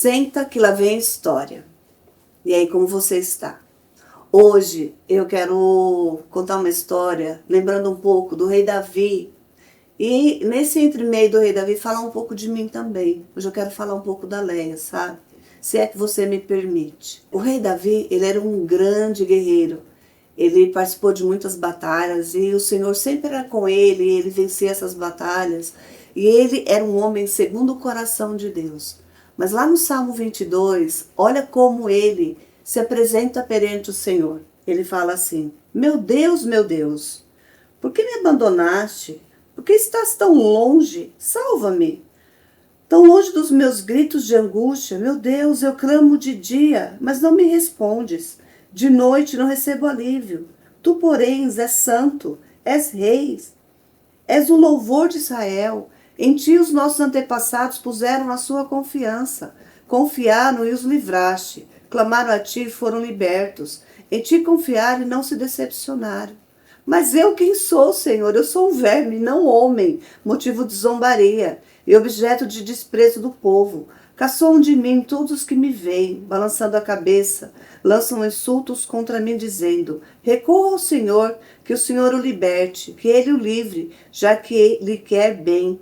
Senta que lá vem a história. E aí, como você está? Hoje eu quero contar uma história, lembrando um pouco do rei Davi. E nesse entremeio do rei Davi, falar um pouco de mim também. Hoje eu quero falar um pouco da Leia, sabe? Se é que você me permite. O rei Davi, ele era um grande guerreiro. Ele participou de muitas batalhas e o Senhor sempre era com ele, e ele vencia essas batalhas. E ele era um homem segundo o coração de Deus. Mas lá no Salmo 22, olha como ele se apresenta perante o Senhor. Ele fala assim: meu Deus, por que me abandonaste? Por que estás tão longe? Salva-me. Tão longe dos meus gritos de angústia. Meu Deus, eu clamo de dia, mas não me respondes. De noite não recebo alívio. Tu, porém, és santo, és rei, és o louvor de Israel. Em ti os nossos antepassados puseram a sua confiança. Confiaram e os livraste. Clamaram a ti e foram libertos. Em ti confiaram e não se decepcionaram. Mas eu quem sou, Senhor? Eu sou um verme, não homem, motivo de zombaria e objeto de desprezo do povo. Caçoam de mim todos os que me veem, balançando a cabeça, lançam insultos contra mim, dizendo: recorra ao Senhor, que o Senhor o liberte, que ele o livre, já que lhe quer bem.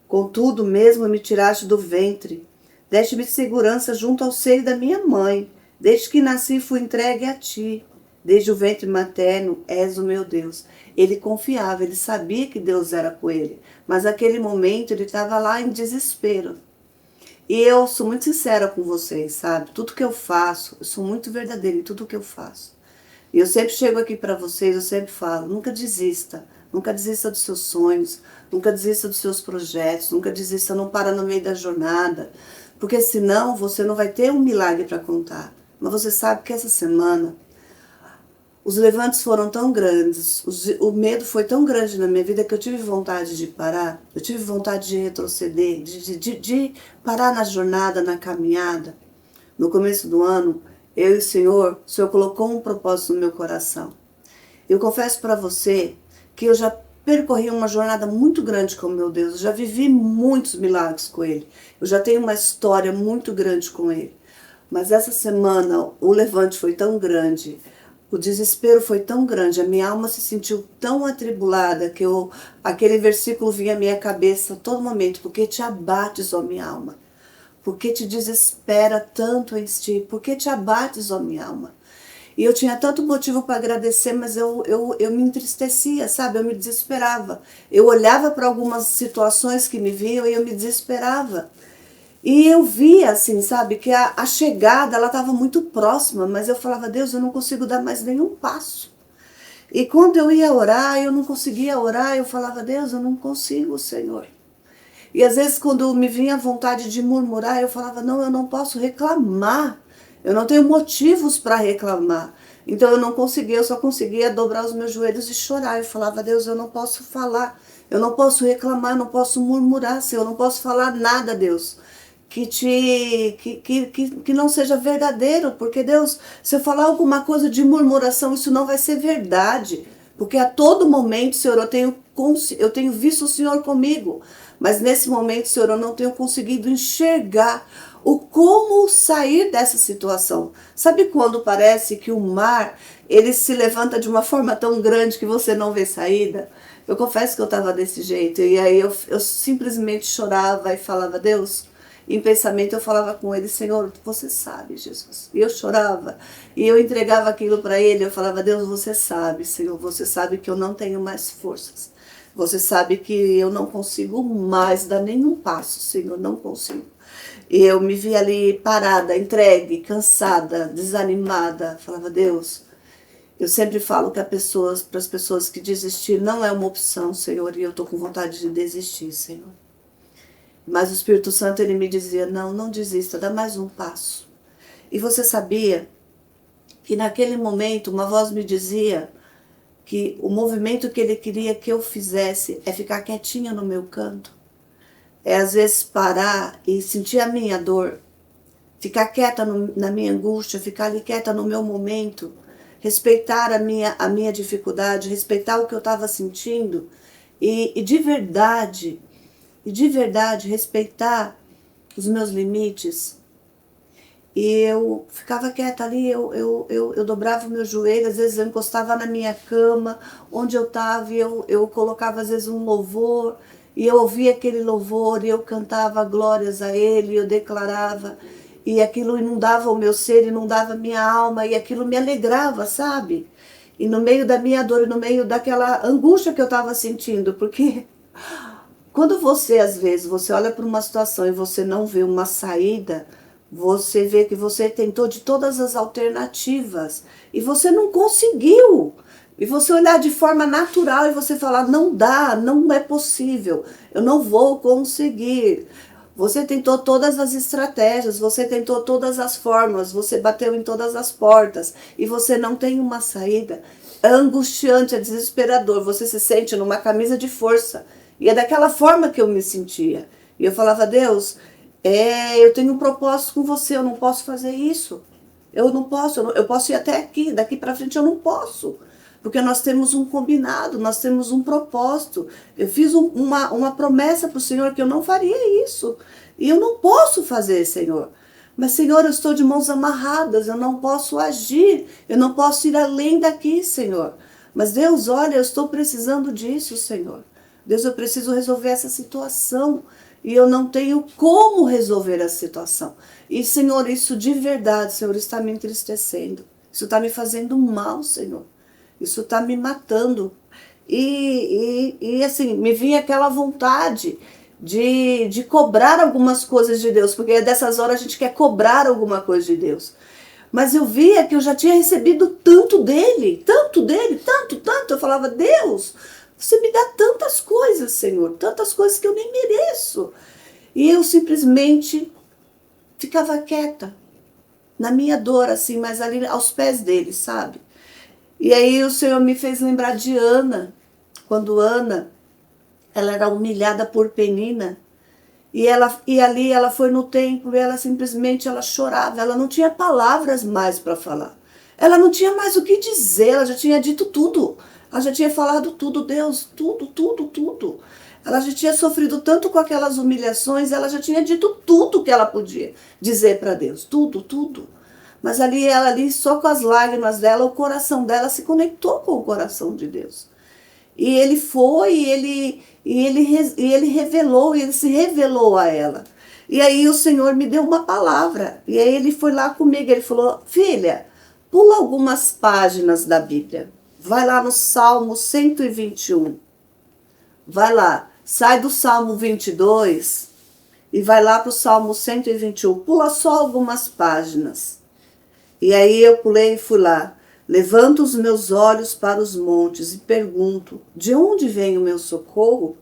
Contudo, mesmo me tiraste do ventre, deste-me segurança junto ao seio da minha mãe. Desde que nasci fui entregue a ti. Desde o ventre materno és o meu Deus. Ele confiava, ele sabia que Deus era com ele. Mas naquele momento ele estava lá em desespero. E eu sou muito sincera com vocês, sabe? Tudo que eu faço, eu sou muito verdadeira em tudo que eu faço. E eu sempre chego aqui para vocês, eu sempre falo: nunca desista. Nunca desista dos seus sonhos, nunca desista dos seus projetos, nunca desista, não para no meio da jornada. Porque senão você não vai ter um milagre para contar. Mas você sabe que essa semana os levantes foram tão grandes, o medo foi tão grande na minha vida que eu tive vontade de parar, eu tive vontade de retroceder, de parar na jornada, na caminhada. No começo do ano, eu e o Senhor colocou um propósito no meu coração. Eu confesso para você que eu já percorri uma jornada muito grande com meu Deus, eu já vivi muitos milagres com Ele, eu já tenho uma história muito grande com Ele. Mas essa semana o levante foi tão grande, o desespero foi tão grande, a minha alma se sentiu tão atribulada que aquele versículo vinha à minha cabeça a todo momento: porque te abates, ó minha alma? Porque te desespera tanto em ti? Porque te abates, ó minha alma? E eu tinha tanto motivo para agradecer, mas eu me entristecia, sabe? Eu me desesperava. Eu olhava para algumas situações que me viam e eu me desesperava. E eu via, assim, sabe, que a chegada, ela estava muito próxima, mas eu falava: Deus, eu não consigo dar mais nenhum passo. E quando eu ia orar, eu não conseguia orar, eu falava: Deus, eu não consigo, Senhor. E às vezes quando me vinha a vontade de murmurar, eu falava: não, eu não posso reclamar. Eu não tenho motivos para reclamar. Então eu não conseguia, eu só conseguia dobrar os meus joelhos e chorar. Eu falava: Deus, eu não posso falar, eu não posso reclamar, eu não posso murmurar, Senhor, eu não posso falar nada, Deus, que não seja verdadeiro, porque Deus, se eu falar alguma coisa de murmuração, isso não vai ser verdade, porque a todo momento, Senhor, eu tenho visto o Senhor comigo, mas nesse momento, Senhor, eu não tenho conseguido enxergar o como sair dessa situação. Sabe quando parece que o mar, ele se levanta de uma forma tão grande que você não vê saída? Eu confesso que eu estava desse jeito, e aí eu simplesmente chorava e falava: Deus, em pensamento eu falava com ele: Senhor, você sabe, Jesus. E eu chorava, e eu entregava aquilo para ele, eu falava: Deus, você sabe, Senhor, você sabe que eu não tenho mais forças. Você sabe que eu não consigo mais dar nenhum passo, Senhor, não consigo. E eu me via ali parada, entregue, cansada, desanimada. Falava: Deus, eu sempre falo que para as pessoas que desistir não é uma opção, Senhor, e eu estou com vontade de desistir, Senhor. Mas o Espírito Santo, ele me dizia: não, não desista, dá mais um passo. E você sabia que naquele momento uma voz me dizia que o movimento que ele queria que eu fizesse é ficar quietinha no meu canto? É às vezes parar e sentir a minha dor, ficar quieta na minha angústia, ficar ali quieta no meu momento, respeitar a minha dificuldade, respeitar o que eu estava sentindo e de verdade respeitar os meus limites. E eu ficava quieta ali, eu dobrava o meu joelho, às vezes eu encostava na minha cama, onde eu estava, e eu colocava às vezes um louvor, e eu ouvia aquele louvor, e eu cantava glórias a Ele, e eu declarava, e aquilo inundava o meu ser, inundava a minha alma, e aquilo me alegrava, sabe? E no meio da minha dor, e no meio daquela angústia que eu estava sentindo, porque quando você, às vezes, você olha para uma situação e você não vê uma saída, você vê que você tentou de todas as alternativas e você não conseguiu. E você olhar de forma natural e você falar, não dá, não é possível, eu não vou conseguir. Você tentou todas as estratégias, você tentou todas as formas, você bateu em todas as portas e você não tem uma saída. É angustiante, é desesperador, você se sente numa camisa de força. E é daquela forma que eu me sentia. E eu falava, Deus, eu tenho um propósito com você, eu não posso fazer isso. Eu não posso, eu posso ir até aqui, daqui para frente eu não posso. Porque nós temos um combinado, nós temos um propósito. Eu fiz uma promessa para o Senhor que eu não faria isso. E eu não posso fazer, Senhor. Mas, Senhor, eu estou de mãos amarradas, eu não posso agir, eu não posso ir além daqui, Senhor. Mas, Deus, olha, eu estou precisando disso, Senhor. Deus, eu preciso resolver essa situação e eu não tenho como resolver a situação. E, Senhor, isso de verdade, Senhor, está me entristecendo. Isso está me fazendo mal, Senhor. Isso está me matando. E assim, me vinha aquela vontade de cobrar algumas coisas de Deus, porque dessas horas a gente quer cobrar alguma coisa de Deus. Mas eu via que eu já tinha recebido tanto dele, tanto, tanto. Eu falava, Deus, você me dá tantas coisas, Senhor, tantas coisas que eu nem mereço. E eu simplesmente ficava quieta, na minha dor, assim, mas ali aos pés dele, sabe? E aí o Senhor me fez lembrar de Ana, quando Ana, ela era humilhada por Penina, e ali ela foi no templo e ela simplesmente ela chorava, ela não tinha palavras mais para falar. Ela não tinha mais o que dizer, ela já tinha dito tudo. Ela já tinha falado tudo, Deus, tudo. Ela já tinha sofrido tanto com aquelas humilhações, ela já tinha dito tudo que ela podia dizer para Deus, tudo. Mas ela ali, só com as lágrimas dela, o coração dela se conectou com o coração de Deus. E ele foi, ele revelou, ele se revelou a ela. E aí o Senhor me deu uma palavra. E aí ele foi lá comigo, ele falou, filha, pula algumas páginas da Bíblia. Vai lá no Salmo 121. Vai lá, sai do Salmo 22 e vai lá para o Salmo 121. Pula só algumas páginas. E aí eu pulei e fui lá. Levanto os meus olhos para os montes e pergunto, de onde vem o meu socorro?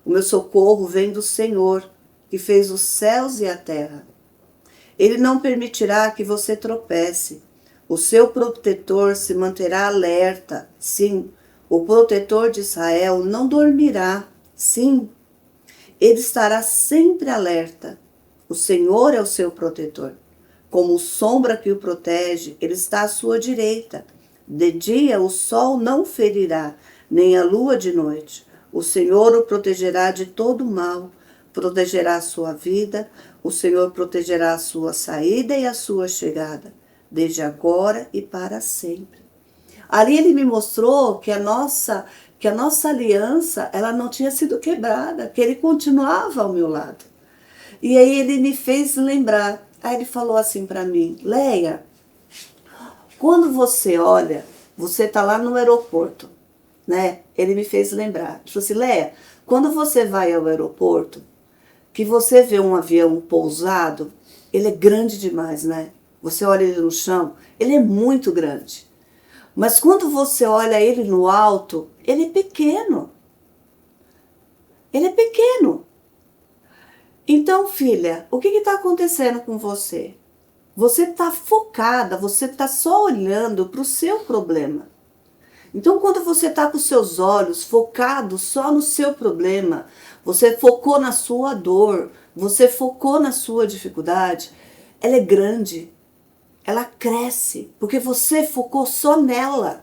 O meu socorro vem do Senhor, que fez os céus e a terra. Ele não permitirá que você tropece. O seu protetor se manterá alerta. Sim, o protetor de Israel não dormirá. Sim, ele estará sempre alerta. O Senhor é o seu protetor. Como sombra que o protege, ele está à sua direita. De dia o sol não ferirá, nem a lua de noite. O Senhor o protegerá de todo mal, protegerá a sua vida, o Senhor protegerá a sua saída e a sua chegada, desde agora e para sempre. Ali ele me mostrou que a nossa aliança, ela não tinha sido quebrada, que ele continuava ao meu lado. E aí ele me fez lembrar. Aí ele falou assim para mim, Leia, quando você olha, você tá lá no aeroporto, né? Ele me fez lembrar. Ele falou assim, Leia, quando você vai ao aeroporto, que você vê um avião pousado, ele é grande demais, né? Você olha ele no chão, ele é muito grande. Mas quando você olha ele no alto, ele é pequeno. Ele é pequeno. Então, filha, o que está acontecendo com você? Você está focada, você está só olhando para o seu problema. Então, quando você está com seus olhos focados só no seu problema, você focou na sua dor, você focou na sua dificuldade, ela é grande, ela cresce, porque você focou só nela.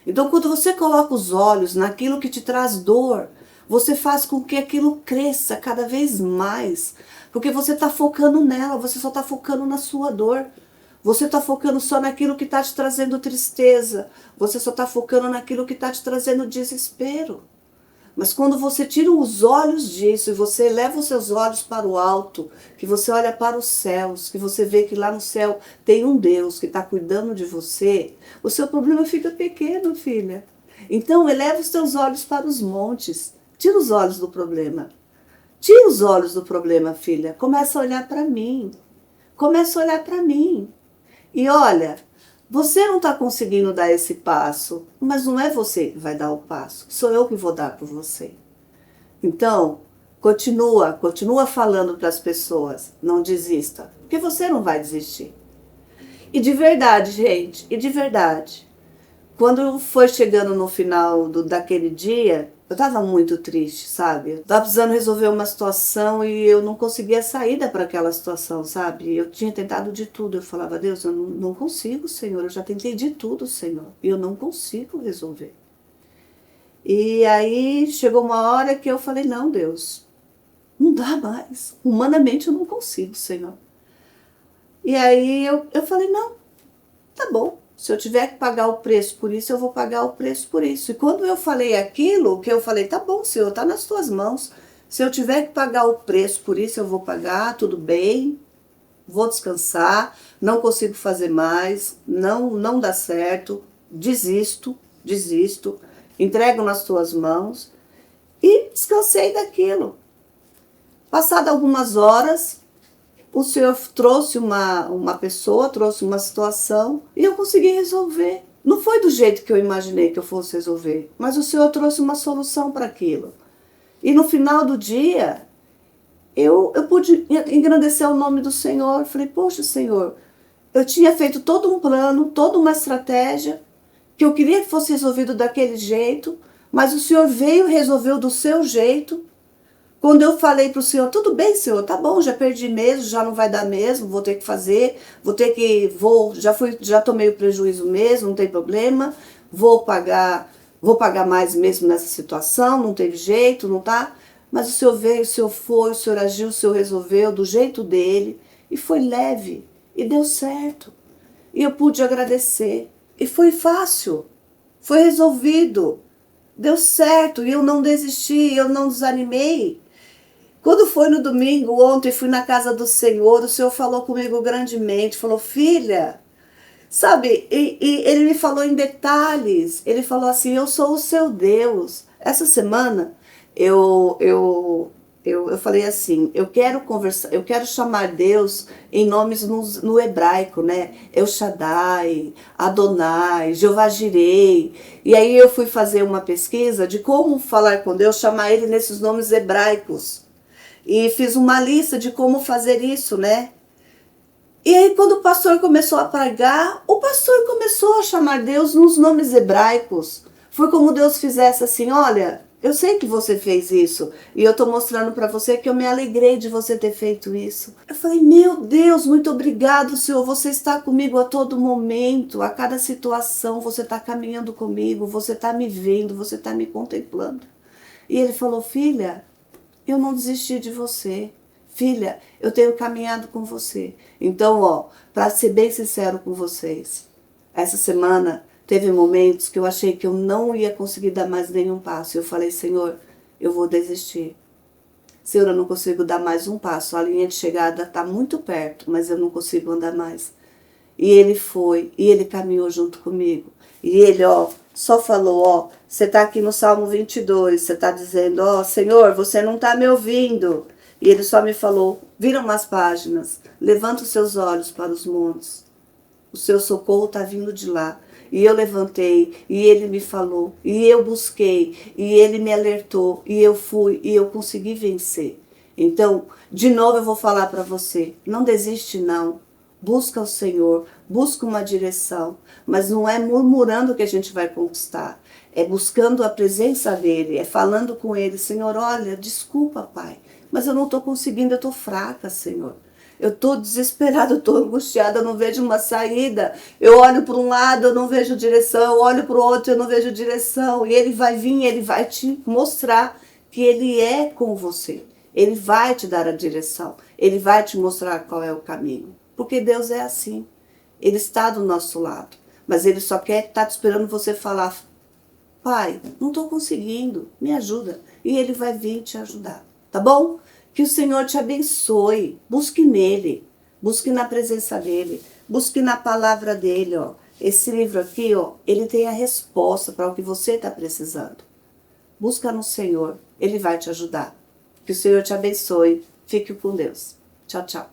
Então, quando você coloca os olhos naquilo que te traz dor, você faz com que aquilo cresça cada vez mais. Porque você está focando nela, você só está focando na sua dor. Você está focando só naquilo que está te trazendo tristeza. Você só está focando naquilo que está te trazendo desespero. Mas quando você tira os olhos disso e você eleva os seus olhos para o alto, que você olha para os céus, que você vê que lá no céu tem um Deus que está cuidando de você, o seu problema fica pequeno, filha. Então eleva os teus olhos para os montes. Tira os olhos do problema. Tira os olhos do problema, filha. Começa a olhar para mim. Começa a olhar para mim. E olha, você não está conseguindo dar esse passo, mas não é você que vai dar o passo, sou eu que vou dar por você. Então, continua falando para as pessoas, não desista, porque você não vai desistir. E de verdade, gente, e de verdade, quando foi chegando no final daquele dia, eu estava muito triste, sabe? Eu estava precisando resolver uma situação e eu não conseguia saída para aquela situação, sabe? Eu tinha tentado de tudo. Eu falava, Deus, eu não consigo, Senhor. Eu já tentei de tudo, Senhor. E eu não consigo resolver. E aí chegou uma hora que eu falei, não, Deus, não dá mais. Humanamente eu não consigo, Senhor. E aí eu falei, não, tá bom. Se eu tiver que pagar o preço por isso, eu vou pagar o preço por isso. E quando eu falei aquilo, que eu falei, tá bom, Senhor, tá nas tuas mãos. Se eu tiver que pagar o preço por isso, eu vou pagar, tudo bem. Vou descansar, não consigo fazer mais, não dá certo, desisto, entrego nas tuas mãos e descansei daquilo. Passado algumas horas, o Senhor trouxe uma pessoa, trouxe uma situação e eu consegui resolver. Não foi do jeito que eu imaginei que eu fosse resolver, mas o Senhor trouxe uma solução para aquilo. E no final do dia, eu pude engrandecer o nome do Senhor. Falei, poxa, Senhor, eu tinha feito todo um plano, toda uma estratégia, que eu queria que fosse resolvido daquele jeito, mas o Senhor veio e resolveu do seu jeito. Quando eu falei para o Senhor, tudo bem, Senhor, tá bom, já perdi mesmo, já não vai dar mesmo, vou ter que fazer, já tomei o prejuízo mesmo, não tem problema, vou pagar mais mesmo nessa situação, não teve jeito, não tá? Mas o Senhor veio, o Senhor foi, o Senhor agiu, o Senhor resolveu do jeito dele, e foi leve, e deu certo. E eu pude agradecer, e foi fácil, foi resolvido, deu certo, e eu não desisti, eu não desanimei. Quando foi no domingo, ontem, fui na casa do Senhor, o Senhor falou comigo grandemente, falou, filha, sabe, e ele me falou em detalhes, ele falou assim, eu sou o seu Deus. Essa semana, eu falei assim, eu quero conversar, eu quero chamar Deus em nomes no hebraico, né? El Shaddai, Adonai, Jeová Jirei. E aí eu fui fazer uma pesquisa de como falar com Deus, chamar ele nesses nomes hebraicos. E fiz uma lista de como fazer isso, né? E aí quando o pastor começou a pregar, o pastor começou a chamar Deus nos nomes hebraicos. Foi como Deus fizesse assim, olha, eu sei que você fez isso. E eu estou mostrando para você que eu me alegrei de você ter feito isso. Eu falei, meu Deus, muito obrigado, Senhor. Você está comigo a todo momento, a cada situação. Você está caminhando comigo, você está me vendo, você está me contemplando. E ele falou, filha, eu não desisti de você. Filha, eu tenho caminhado com você. Então, ó, para ser bem sincero com vocês, essa semana teve momentos que eu achei que eu não ia conseguir dar mais nenhum passo. Eu falei, Senhor, eu vou desistir. Senhor, eu não consigo dar mais um passo. A linha de chegada está muito perto, mas eu não consigo andar mais. E ele foi, e ele caminhou junto comigo. E ele, ó, só falou, ó, você está aqui no Salmo 22, você está dizendo, ó, Senhor, você não está me ouvindo. E ele só me falou, vira umas páginas, levanta os seus olhos para os montes. O seu socorro está vindo de lá. E eu levantei, e ele me falou, e eu busquei, e ele me alertou, e eu fui, e eu consegui vencer. Então, de novo eu vou falar para você, não desiste não. Busca o Senhor, busca uma direção, mas não é murmurando que a gente vai conquistar, é buscando a presença dele, é falando com ele, Senhor, olha, desculpa, Pai, mas eu não estou conseguindo, eu estou fraca, Senhor. Eu estou desesperada, eu estou angustiada, eu não vejo uma saída. Eu olho para um lado, eu não vejo direção, eu olho para o outro, eu não vejo direção. E ele vai vir, ele vai te mostrar que ele é com você. Ele vai te dar a direção. Ele vai te mostrar qual é o caminho. Porque Deus é assim. Ele está do nosso lado. Mas Ele só quer estar esperando você falar: Pai, não estou conseguindo, me ajuda. E Ele vai vir te ajudar, tá bom? Que o Senhor te abençoe. Busque nele, busque na presença dEle, busque na palavra dEle, ó. Esse livro aqui, ó, ele tem a resposta para o que você está precisando. Busca no Senhor, Ele vai te ajudar. Que o Senhor te abençoe. Fique com Deus. Tchau, tchau.